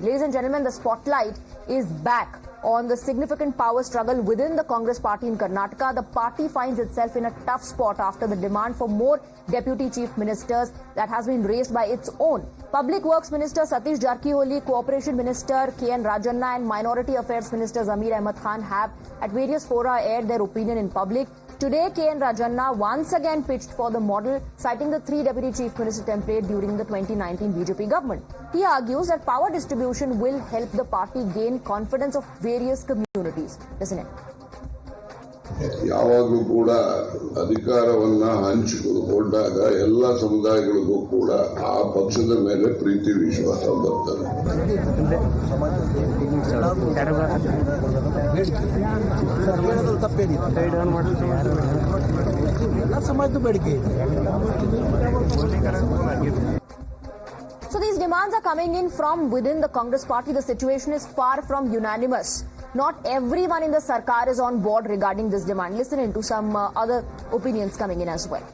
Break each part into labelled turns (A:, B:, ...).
A: Ladies and gentlemen, the spotlight is back on the significant power struggle within the Congress party in Karnataka. The party finds itself in a tough spot after the demand for more deputy chief ministers that has been raised by its own. Public Works Minister Satish Jarkiholi, Cooperation Minister K.N. Rajanna and Minority Affairs Minister Zamir Ahmed Khan have at various fora aired their opinion in public. Today, K.N. Rajanna once again pitched for the model, citing the three deputy chief minister template during the 2019 BJP government. He argues that power distribution will help the party gain confidence of various communities. Listen in.
B: ಯಾವಾಗಲೂ ಕೂಡ ಅಧಿಕಾರವನ್ನ ಹಂಚಿಕೊಂಡಾಗ ಎಲ್ಲ ಸಮುದಾಯಗಳಿಗೂ ಕೂಡ ಆ ಪಕ್ಷದ ಮೇಲೆ ಪ್ರೀತಿ ವಿಶ್ವಾಸ ಬರ್ತದೆ.
A: So these demands are coming in from within the Congress party. The situation is far from unanimous. Not everyone in the Sarkar is on board regarding this demand. Listen into some other opinions coming in as well.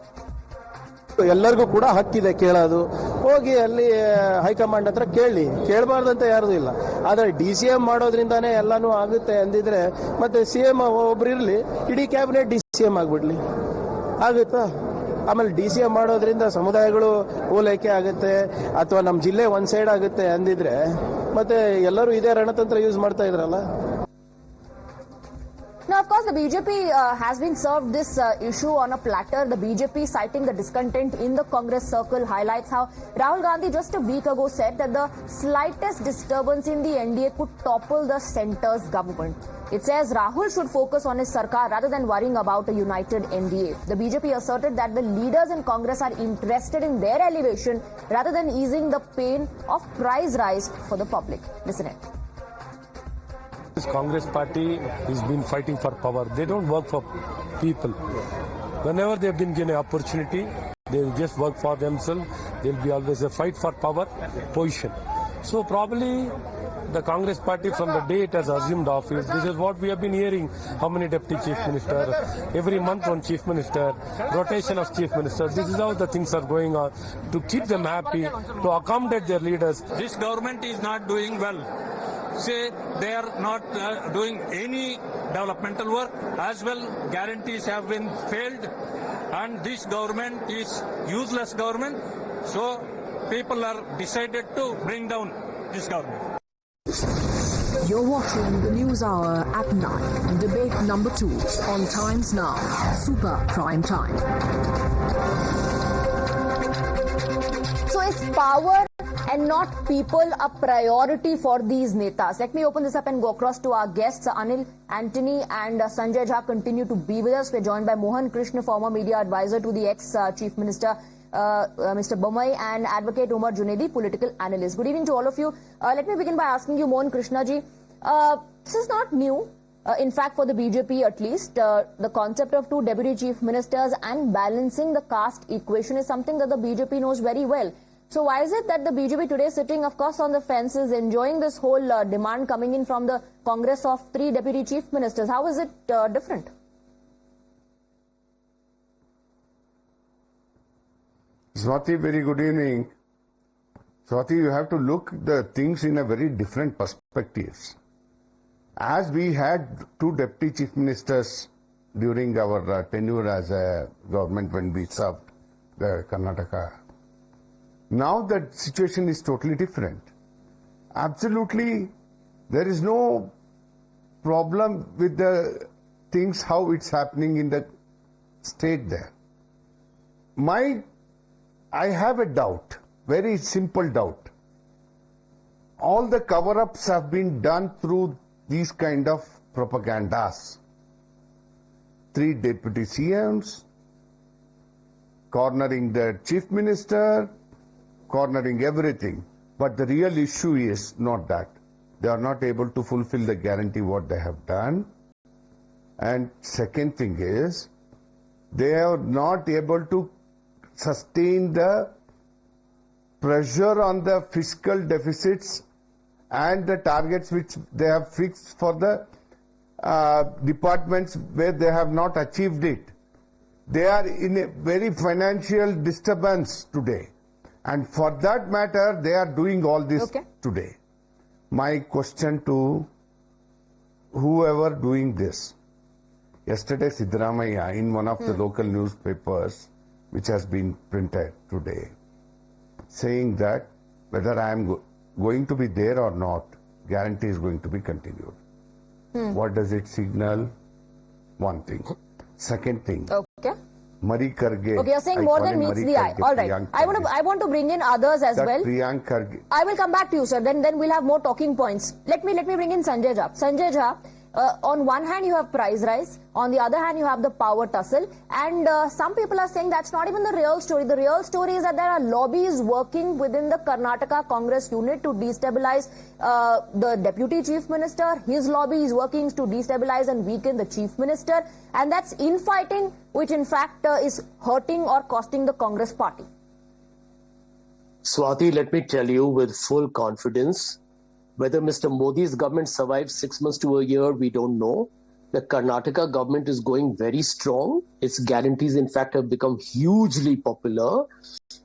C: ಎಲ್ಲರಿಗೂ ಕೂಡ ಹಕ್ಕಿದೆ ಕೇಳೋದು, ಹೋಗಿ ಅಲ್ಲಿ high command ಹತ್ರ ಕೇಳಬಾರ್ದಂತ ಯಾರ್ದು ಇಲ್ಲ. ಆದ್ರೆ DCM ಮಾಡೋದ್ರಿಂದಾನೇ ಎಲ್ಲಾನು ಆಗುತ್ತೆ ಅಂದಿದ್ರೆ ಮತ್ತೆ CM ಒಬ್ರು ಇರ್ಲಿ, ಇಡೀ ಕ್ಯಾಬಿನೆಟ್ DCM ಆಗ್ಬಿಡ್ಲಿ, ಆಗುತ್ತಾ? ಆಮೇಲೆ DCM ಮಾಡೋದ್ರಿಂದ ಸಮುದಾಯಗಳು ಓಲೈಕೆ ಆಗುತ್ತೆ ಅಥವಾ ನಮ್ಮ ಜಿಲ್ಲೆ ಒಂದ್ ಸೈಡ್ ಆಗುತ್ತೆ ಅಂದಿದ್ರೆ ಮತ್ತೆ ಎಲ್ಲರೂ ಇದೇ ರಣತಂತ್ರ ಯೂಸ್ ಮಾಡ್ತಾ ಇದ್ರಲ್ಲ.
A: Now, of course, the BJP has been served this issue on a platter. The BJP, citing the discontent in the Congress circle, highlights how Rahul Gandhi just a week ago said that the slightest disturbance in the NDA could topple the centre's government. It says Rahul should focus on his Sarkar rather than worrying about a united NDA. The BJP asserted that the leaders in Congress are interested in their elevation rather than easing the pain of price rise for the public. Listen in.
D: This Congress party has been fighting for power. They don't work for people. Whenever they've been given an opportunity, they will just work for themselves. There will be always a fight for power, position. So probably the Congress party, from the day it has assumed office, this is what we have been hearing. How many deputy chief minister, every month one chief minister, rotation of chief minister. This is how the things are going on to keep them happy, to accommodate their leaders.
E: This government is not doing well. Say they are not doing any developmental work as well. Guarantees have been failed, and this government is useless government. So people are decided to bring down this government.
F: You're watching the News Hour at 9, debate number 2 on Times Now, Super Prime Time.
A: So is power and not people a priority for these netas? Let me open this up and go across to our guests. Anil, Antony and Sanjay Jha continue to be with us. We're joined by Mohan Krishna, former media advisor to the ex-Chief Minister Mr. Bommai, and Advocate Umar Junaidi, political analyst. Good evening to all of you. Let me begin by asking you, Mohan Krishna ji, this is not new. In fact, for the BJP at least, the concept of two deputy chief ministers and balancing the caste equation is something that the BJP knows very well. So why is it that the BJP today sitting, of course, on the fence is enjoying this whole demand coming in from the Congress of three deputy chief ministers? How is it different?
B: Swati, very good evening. Swati, you have to look the things in a very different perspectives. As we had two deputy chief ministers during our tenure as a government when we served the Karnataka, now the situation is totally different. Absolutely, there is no problem with the things how it's happening in the state there. I have a doubt, very simple doubt. All the cover-ups have been done through these kind of propagandas. Three deputy CMs, cornering the chief minister, cornering everything. But the real issue is not that. They are not able to fulfill the guarantee what they have done. And second thing is, they are not able to sustain the pressure on the fiscal deficits and the targets which they have fixed for the departments where they have not achieved it. They are in a very financial disturbance today. And for that matter, they are doing all this today. My question to whoever doing this. Yesterday, Siddaramaiah, in one of the local newspapers, which has been printed today, saying that whether I am going to be there or not, guarantee is going to be continued. What does it signal? One thing. Second thing.
A: Okay.
B: Marie Karge.
A: Okay, you're saying more than meets the eye. All right. I want to bring in others as well.
B: Priyank Karge.
A: I will come back to you, sir. Then we'll have more talking points. Let me bring in Sanjay Jha. Sanjay Jha, on one hand you have price rise, on the other hand you have the power tussle, and some people are saying that's not even the real story. The real story is that there are lobbies working within the Karnataka Congress unit to destabilize the deputy chief minister. His lobby is working to destabilize and weaken the chief minister, and that's infighting, which in fact is hurting or costing the Congress party.
G: Swati, let me tell you with full confidence, whether Mr. Modi's government survives 6 months to a year, we don't know. The Karnataka government is going very strong. Its guarantees, in fact, have become hugely popular.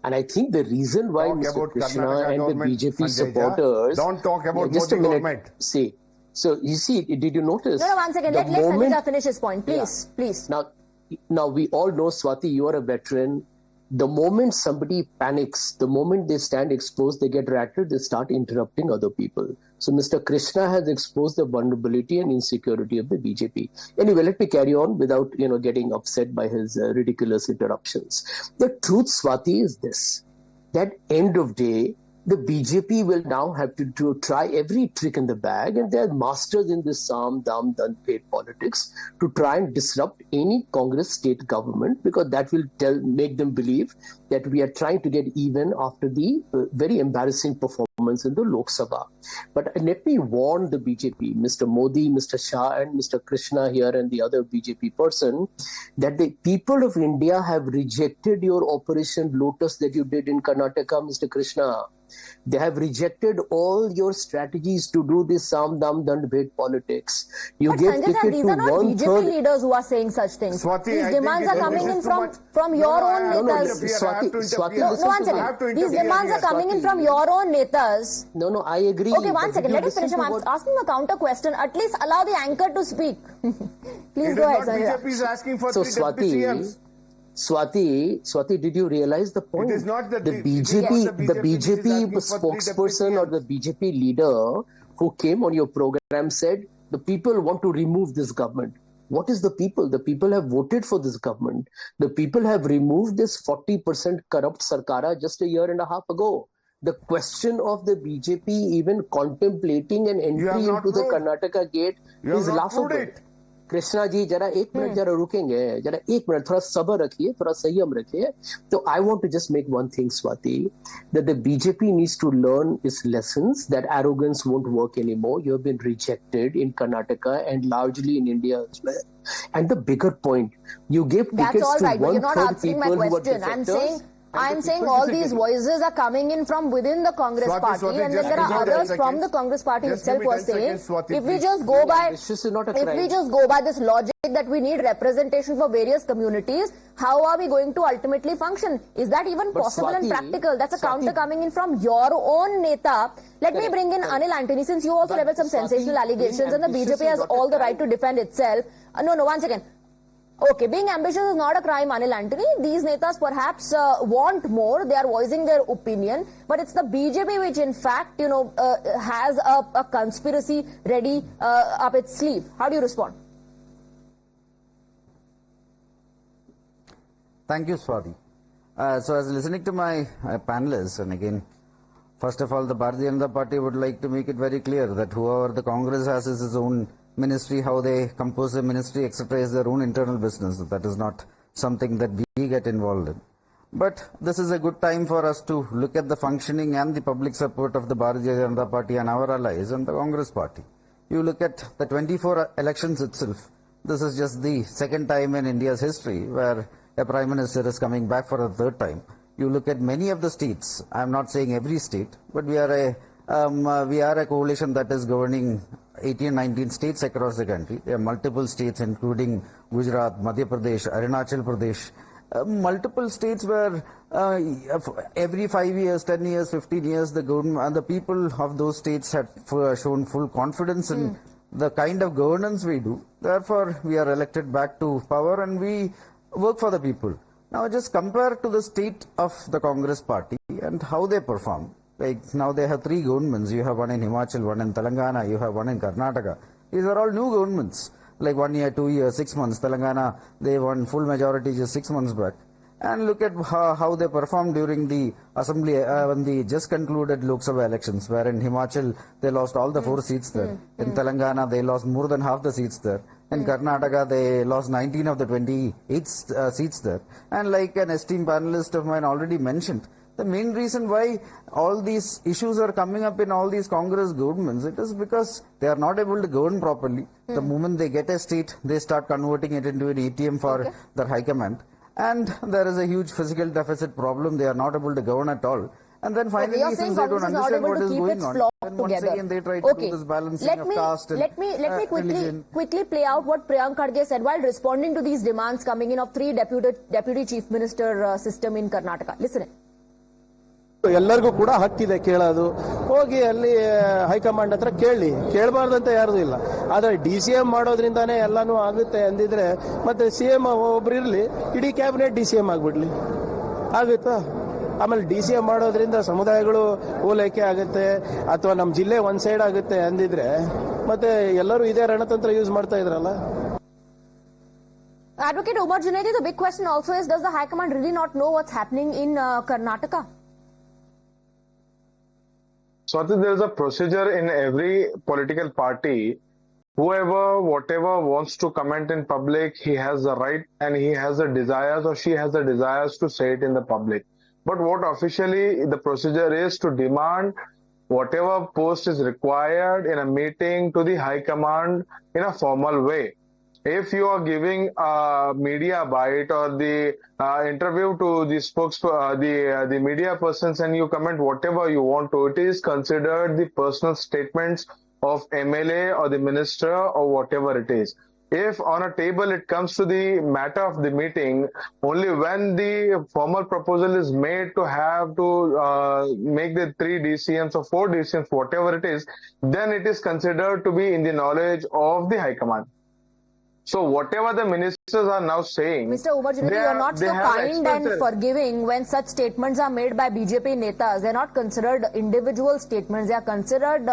G: And I think the reason why Mr. Krishna and the BJP supporters...
B: Don't talk about
G: just
B: Modi
G: a minute.
B: government.
G: See, so you see, did you notice?
A: No, 1 second. Let Sanjay Jha finish his point. Please, please.
G: Now, we all know, Swati, you are a veteran. The moment somebody panics, the moment they stand exposed, they get rattled, they start interrupting other people. So Mr. Krishna has exposed the vulnerability and insecurity of the BJP. Anyway, let me carry on without, getting upset by his ridiculous interruptions. The truth, Swati, is this. That end of day, the BJP will now have to try every trick in the bag, and they're masters in this Sam, Dam, Dan, paid politics to try and disrupt any Congress state government, because that will make them believe that we are trying to get even after the very embarrassing performance in the Lok Sabha. But let me warn the BJP, Mr. Modi, Mr. Shah, and Mr. Krishna here and the other BJP person, that the people of India have rejected your Operation Lotus that you did in Karnataka, Mr. Krishna. They have rejected all your strategies to do this Sam Dam Dand Bhed politics. You gave
A: Sanjay,
G: ticket
A: these
G: to
A: are not BJP leaders who are saying such things.
B: Swati,
A: these demands are coming in from your own netas.
G: Swati,
A: one second. These demands are coming in from your own netas.
G: No, I agree.
A: Okay, 1 second. Let me finish. I'm asking a counter question. At least allow the anchor to speak. Please go ahead, Sanjay.
B: BJP is asking for
G: so
B: 3 deputy CMs.
G: Swati, did you realize the point?
B: It is not
G: the BJP spokesperson or the BJP leader who came on your program said the people want to remove this government. What is the people? The people have voted for this government. The people have removed this 40% corrupt Sarkara just a year and a half ago. The question of the BJP even contemplating an entry into the Karnataka gate is laughable. Krishna ji जरा एक minute जरा रुकेंगे जरा एक minute थोड़ा सब्र रखिए थोड़ा संयम रखिए तो I want to just make one thing Swati that the BJP needs to learn its lessons that arrogance won't work anymore. You have been rejected in Karnataka and largely in India as well. And the bigger point, you gave tickets to 1/3 people who were defectors.
A: I'm saying all these voices are coming in from within the Congress party, and then there are others from the Congress party itself who are saying, if we just go by this logic that we need representation for various communities, how are we going to ultimately function? Is that even possible and practical? That's a counter coming in from your own neta. Let me bring in Anil Antony, since you also leveled some sensational allegations, and the BJP has all the right to defend itself. No, 1 second. Okay, being ambitious is not a crime, Anil Antony. These netas perhaps want more. They are voicing their opinion. But it's the BJP which, in fact, has a conspiracy ready up its sleeve. How do you respond?
H: Thank you, Swati. So, as listening to my panelists, and again, first of all, the Bharatiya Janata Party would like to make it very clear that whoever the Congress has is its own ministry, how they compose the ministry, etc., is their own internal business. That is not something that we get involved in. But this is a good time for us to look at the functioning and the public support of the Bharatiya Janata Party and our allies and the Congress Party. You look at the 24 elections itself. This is just the second time in India's history where a Prime Minister is coming back for a third time. You look at many of the states. I am not saying every state, but we are a coalition that is governing 18, 19 states across the country. There are multiple states including Gujarat, Madhya Pradesh, Arunachal Pradesh, multiple states where every 5 years, 10 years, 15 years, the government, the people of those states had shown full confidence in the kind of governance we do. Therefore, we are elected back to power and we work for the people. Now, just compare to the state of the Congress party and how they perform. Like now they have 3 governments. You have one in Himachal, one in Telangana, you have one in Karnataka. These are all new governments. Like 1 year, 2 years, 6 months. Telangana, they won full majority just 6 months back. And look at how they performed during the assembly, when the just concluded Lok Sabha elections, where in Himachal they lost all the 4 seats there. In Telangana they lost more than half the seats there. In Karnataka they lost 19 of the 28 seats there. And like an esteemed panelist of mine already mentioned, the main reason why all these issues are coming up in all these Congress governments, it is because they are not able to govern properly. The moment they get a state, they start converting it into an ATM for their high command. And there is a huge physical deficit problem. They are not able to govern at all. And then finally, since they don't understand what is going on, then once again they try to do this balancing of caste and
A: let me quickly play out what Priyank Khadge said while responding to these demands coming in of 3 deputy chief minister system in Karnataka. Listen.
C: ಎಲ್ಲರಿಗೂ ಕೂಡ ಹಕ್ಕಿದೆ ಕೇಳೋದು, ಹೋಗಿ ಅಲ್ಲಿ high command ಹತ್ರ ಕೇಳಬಾರ್ದಂತ ಯಾರ್ದು ಇಲ್ಲ. ಆದ್ರೆ DCM ಮಾಡೋದ್ರಿಂದಾನೇ ಎಲ್ಲಾನು ಆಗುತ್ತೆ ಅಂದಿದ್ರೆ ಮತ್ತೆ CM ಒಬ್ರು ಇರ್ಲಿ, ಇಡೀ ಕ್ಯಾಬಿನೆಟ್ DCM ಆಗ್ಬಿಡ್ಲಿ, ಆಗುತ್ತಾ? ಆಮೇಲೆ DCM ಮಾಡೋದ್ರಿಂದ ಸಮುದಾಯಗಳು ಓಲೈಕೆ ಆಗುತ್ತೆ ಅಥವಾ ನಮ್ಮ ಜಿಲ್ಲೆ ಒಂದ್ ಸೈಡ್ ಆಗುತ್ತೆ ಅಂದಿದ್ರೆ ಮತ್ತೆ ಎಲ್ಲರೂ ಇದೇ ರಣತಂತ್ರ ಯೂಸ್ ಮಾಡ್ತಾ ಇದ್ರಲ್ಲ.
A: Advocate Umar Junaidi, the big question also is, does the High Command really not know what's happening in Karnataka?
I: Swati, there is a procedure in every political party. Whoever, whatever wants to comment in public, he has the right and he has the desires or she has the desires to say it in the public. But what officially the procedure is to demand whatever post is required in a meeting to the High Command in a formal way. If you are giving a media bite or the interview to the the media persons and you comment whatever you want to, it is considered the personal statements of MLA or the minister or whatever it is. If on a table it comes to the matter of the meeting, only when the formal proposal is made to have to make the 3 DCMs or 4 DCMs, whatever it is, then it is considered to be in the knowledge of the High Command. So whatever the ministers are now saying,
A: Mr. Umar Junaidi, you are not so kind and forgiving when such statements are made by BJP netas. They are not considered individual statements. They are considered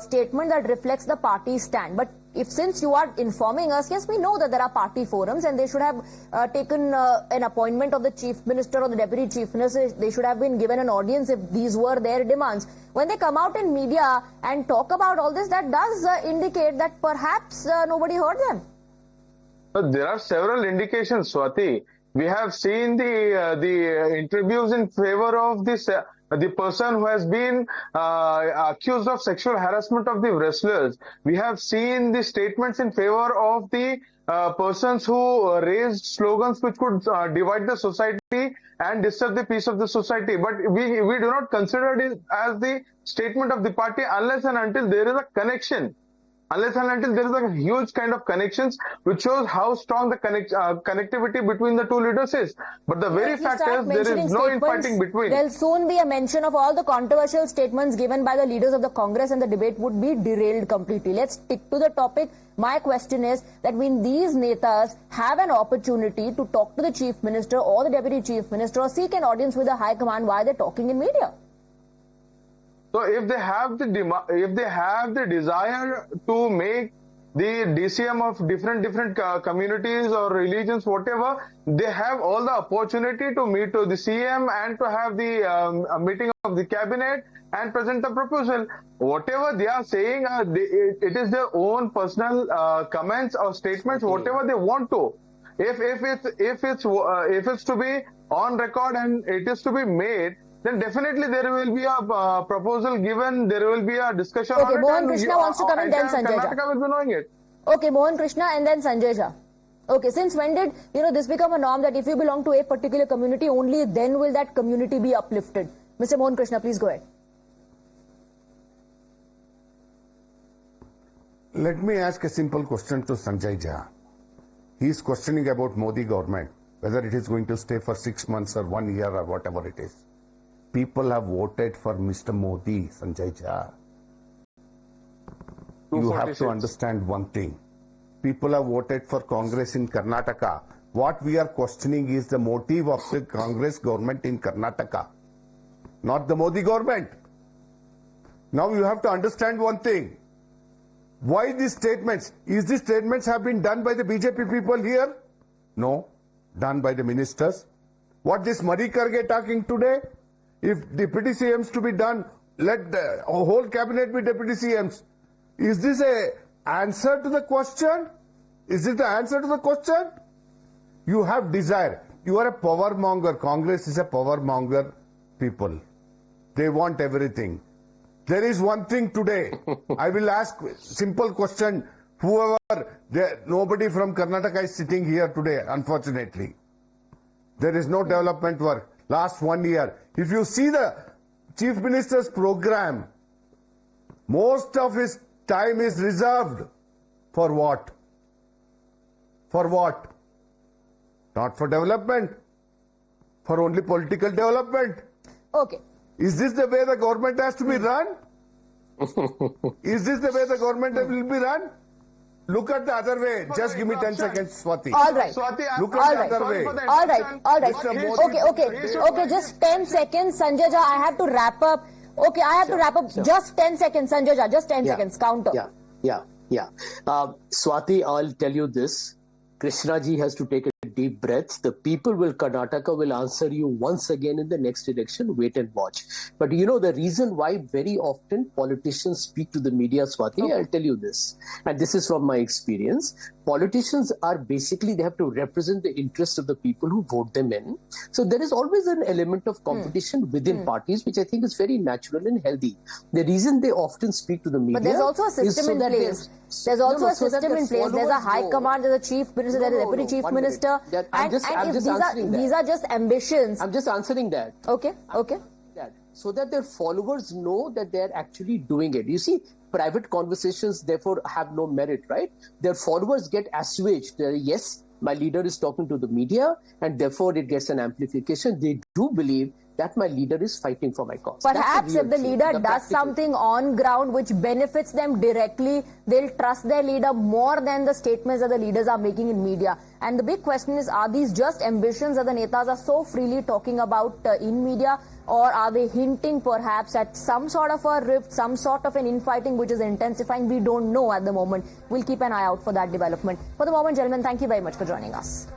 A: statements that reflects the party stand. But since you are informing us, yes, we know that there are party forums and they should have taken an appointment of the chief minister or the deputy chief minister. They should have been given an audience if these were their demands. When they come out in media and talk about all this, that does indicate that perhaps nobody heard them.
I: But there are several indications, Swati. We have seen the interviews in favor of this the person who has been accused of sexual harassment of the wrestlers. We have seen the statements in favor of the persons who raised slogans which could divide the society and disturb the peace of the society. But we do not consider it as the statement of the party unless and until there is a connection. Unless and until there is a huge kind of connections which shows how strong the connectivity between the 2 leaders is. But the very fact is there is no infighting between.
A: There will soon be a mention of all the controversial statements given by the leaders of the Congress and the debate would be derailed completely. Let's stick to the topic. My question is that when these netas have an opportunity to talk to the Chief Minister or the Deputy Chief Minister or seek an audience with the High Command, why are they talking in media?
I: So if they have the desire to make the DCM of different communities or religions, whatever, they have all the opportunity to meet to the CM and to have the meeting of the cabinet and present the proposal. Whatever they are saying, it is their own personal comments or statements, whatever they want to. If it's to be on record and it is to be made, then definitely there will be a proposal given, there will be a discussion on it.
A: Mohan Krishna wants to come and then Sanjay Jha.
I: Karnataka will be knowing it.
A: Okay, Mohan Krishna and then Sanjay Jha. Okay, since when did this become a norm that if you belong to a particular community, only then will that community be uplifted? Mr. Mohan Krishna, please go ahead.
B: Let me ask a simple question to Sanjay Jha. He is questioning about Modi government. whether it is going to stay for 6 months or 1 year or whatever it is. People have voted for Mr. Modi, Sanjay Jha. You have to understand one thing. People have voted for Congress in Karnataka. What we are questioning is the motive of the Congress government in Karnataka, not the Modi government. Now you have to understand one thing. Why these statements? Is these statements have been done by the BJP people here? No. Done by the ministers. What this Marie Karge talking today? If deputy CMs to be done, let the whole cabinet be deputy CMs. Is this a answer to the question? Is it the answer to the question? You have desire. You are a power monger. Congress is a power monger people. They want everything. There is one thing today. I will ask simple question. Nobody from Karnataka is sitting here today, unfortunately. There is no development work. Last 1 year. If you see the Chief Minister's program, most of his time is reserved for what? For what? Not for development. For only political development.
A: Okay.
B: Is this the way the government has to be run? Is this the way the government will be run? Look at the other way. Just give me 10 seconds, Swati.
A: All right.
B: Look at the other way.
A: All right. Okay, just 10 seconds, Sanjay Jha, I have to wrap up. Okay, I have to wrap up. Just 10 seconds, Sanjay Jha, just 10 seconds, counter.
G: Yeah. Swati, I'll tell you this. Krishna ji has to take a deep breath. The people will Karnataka will answer you once again in the next election. Wait and watch. But you know the reason why very often politicians speak to the media, Swati, I'll tell you this. And this is from my experience. Politicians are basically, they have to represent the interests of the people who vote them in. So there is always an element of competition within parties, which I think is very natural and healthy. The reason they often speak to the media.
A: But there's also a system in place. There's also a system in place. There's a high command, there's a chief minister, there's a deputy chief minister.
G: I'm just answering that.
A: These are just ambitions.
G: I'm just answering that.
A: Okay.
G: So that their followers know that they're actually doing it. You see, private conversations therefore have no merit, right? Their followers get assuaged. Yes, my leader is talking to the media and therefore it gets an amplification. They do believe that my leader is fighting for my cause.
A: Perhaps if the leader does something on ground which benefits them directly, they'll trust their leader more than the statements that the leaders are making in media. And the big question is, are these just ambitions that the netas are so freely talking about in media, or are they hinting perhaps at some sort of a rift, some sort of an infighting which is intensifying? We don't know at the moment. We'll keep an eye out for that development. For the moment, gentlemen, thank you very much for joining us.